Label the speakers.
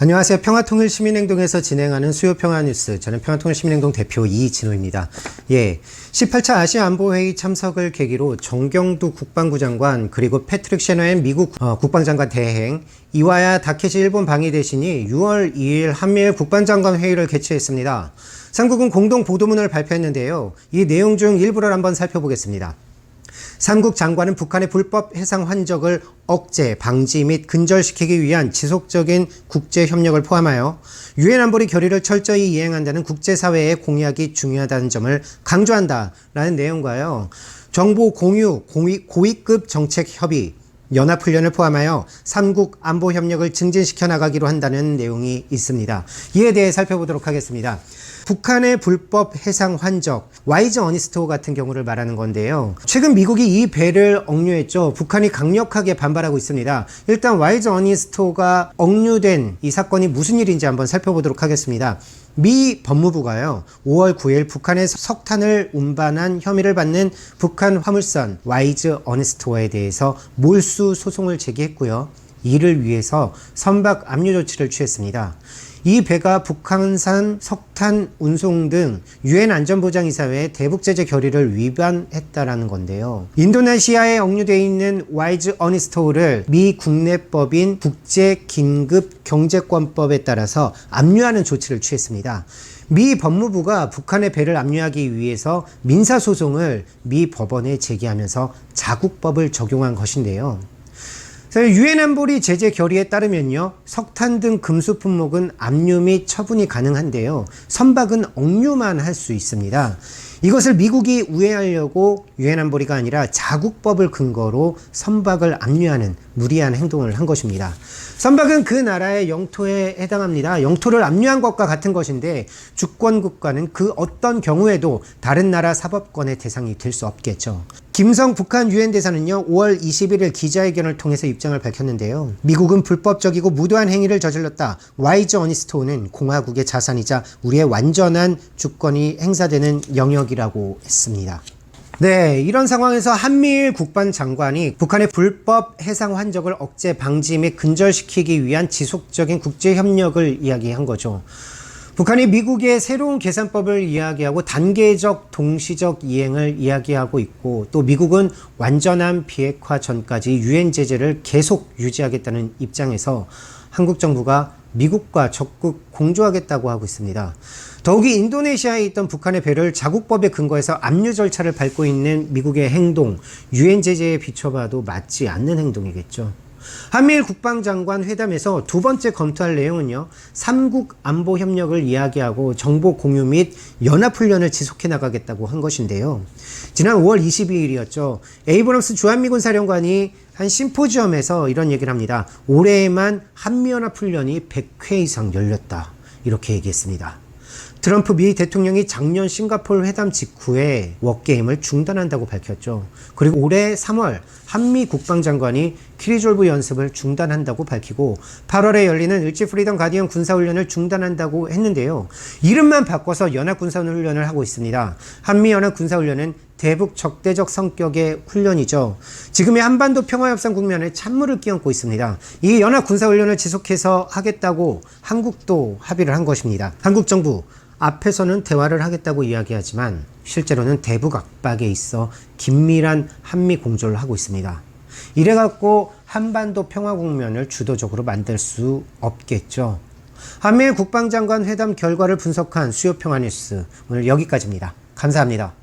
Speaker 1: 안녕하세요. 평화통일시민행동에서 진행하는 수요평화뉴스. 저는 평화통일시민행동 대표 이진호입니다. 18차 아시아안보회의 참석을 계기로 정경두 국방부 장관 그리고 패트릭 셰너엔 미국 국방장관 대행, 이와야 다케시 일본 방위 대신이 6월 2일 한미일 국방장관 회의를 개최했습니다. 3국은 공동 보도문을 발표했는데요. 이 내용 중 일부를 한번 살펴보겠습니다. 3국 장관은 북한의 불법 해상 환적을 억제, 방지 및 근절시키기 위한 지속적인 국제협력을 포함하여 유엔 안보리 결의를 철저히 이행한다는 국제사회의 공약이 중요하다는 점을 강조한다라는 내용과요. 정보 공유, 고위급 정책 협의, 연합훈련을 포함하여 3국 안보협력을 증진시켜 나가기로 한다는 내용이 있습니다. 이에 대해 살펴보도록 하겠습니다. 북한의 불법 해상 환적, 와이즈 어니스토 같은 경우를 말하는 건데요. 최근 미국이 이 배를 억류했죠. 북한이 강력하게 반발하고 있습니다. 일단 와이즈 어니스토가 억류된 이 사건이 무슨 일인지 한번 살펴보도록 하겠습니다. 미 법무부가요, 5월 9일 북한의 석탄을 운반한 혐의를 받는 북한 화물선 와이즈 어니스토어에 대해서 몰수 소송을 제기했고요. 이를 위해서 선박 압류 조치를 취했습니다. 이 배가 북한산 석탄 운송 등 유엔 안전보장이사회의 대북제재 결의를 위반했다라는 건데요. 인도네시아에 억류되어 있는 와이즈 어니스토어를 미 국내법인 국제긴급경제권법에 따라서 압류하는 조치를 취했습니다. 미 법무부가 북한의 배를 압류하기 위해서 민사소송을 미 법원에 제기하면서 자국법을 적용한 것인데요. 유엔 안보리 제재 결의에 따르면요, 석탄 등 금수 품목은 압류 및 처분이 가능한데요, 선박은 억류만 할 수 있습니다. 이것을 미국이 우회하려고 유엔 안보리가 아니라 자국법을 근거로 선박을 압류하는 무리한 행동을 한 것입니다. 선박은 그 나라의 영토에 해당합니다. 영토를 압류한 것과 같은 것인데 주권국가는 그 어떤 경우에도 다른 나라 사법권의 대상이 될 수 없겠죠. 김성 북한 유엔 대사는요, 5월 21일 기자회견을 통해서 입장을 밝혔는데요. 미국은 불법적이고 무도한 행위를 저질렀다. 와이즈 어니스토어는 공화국의 자산이자 우리의 완전한 주권이 행사되는 영역이라고 했습니다. 네, 이런 상황에서 한미일 국방장관이 북한의 불법 해상 환적을 억제, 방지 및 근절시키기 위한 지속적인 국제협력을 이야기한 거죠. 북한이 미국의 새로운 계산법을 이야기하고 단계적 동시적 이행을 이야기하고 있고, 또 미국은 완전한 비핵화 전까지 유엔 제재를 계속 유지하겠다는 입장에서 한국 정부가 미국과 적극 공조하겠다고 하고 있습니다. 더욱이 인도네시아에 있던 북한의 배를 자국법에 근거해서 압류 절차를 밟고 있는 미국의 행동, 유엔 제재에 비춰봐도 맞지 않는 행동이겠죠. 한미일 국방장관 회담에서 두 번째 검토할 내용은요, 3국 안보 협력을 이야기하고 정보 공유 및 연합훈련을 지속해 나가겠다고 한 것인데요. 지난 5월 22일이었죠. 에이브럼스 주한미군 사령관이 한 심포지엄에서 이런 얘기를 합니다. 올해에만 한미연합훈련이 100회 이상 열렸다, 이렇게 얘기했습니다. 트럼프 미 대통령이 작년 싱가포르 회담 직후에 워게임을 중단한다고 밝혔죠. 그리고 올해 3월 한미 국방장관이 키리졸브 연습을 중단한다고 밝히고 8월에 열리는 을지 프리덤 가디언 군사훈련을 중단한다고 했는데요. 이름만 바꿔서 연합군사훈련을 하고 있습니다. 한미연합군사훈련은 대북 적대적 성격의 훈련이죠. 지금의 한반도 평화협상 국면에 찬물을 끼얹고 있습니다. 이 연합군사훈련을 지속해서 하겠다고 한국도 합의를 한 것입니다. 한국 정부 앞에서는 대화를 하겠다고 이야기하지만 실제로는 대북 압박에 있어 긴밀한 한미 공조를 하고 있습니다. 이래갖고 한반도 평화 국면을 주도적으로 만들 수 없겠죠. 한미일 국방장관 회담 결과를 분석한 수요평화뉴스, 오늘 여기까지입니다. 감사합니다.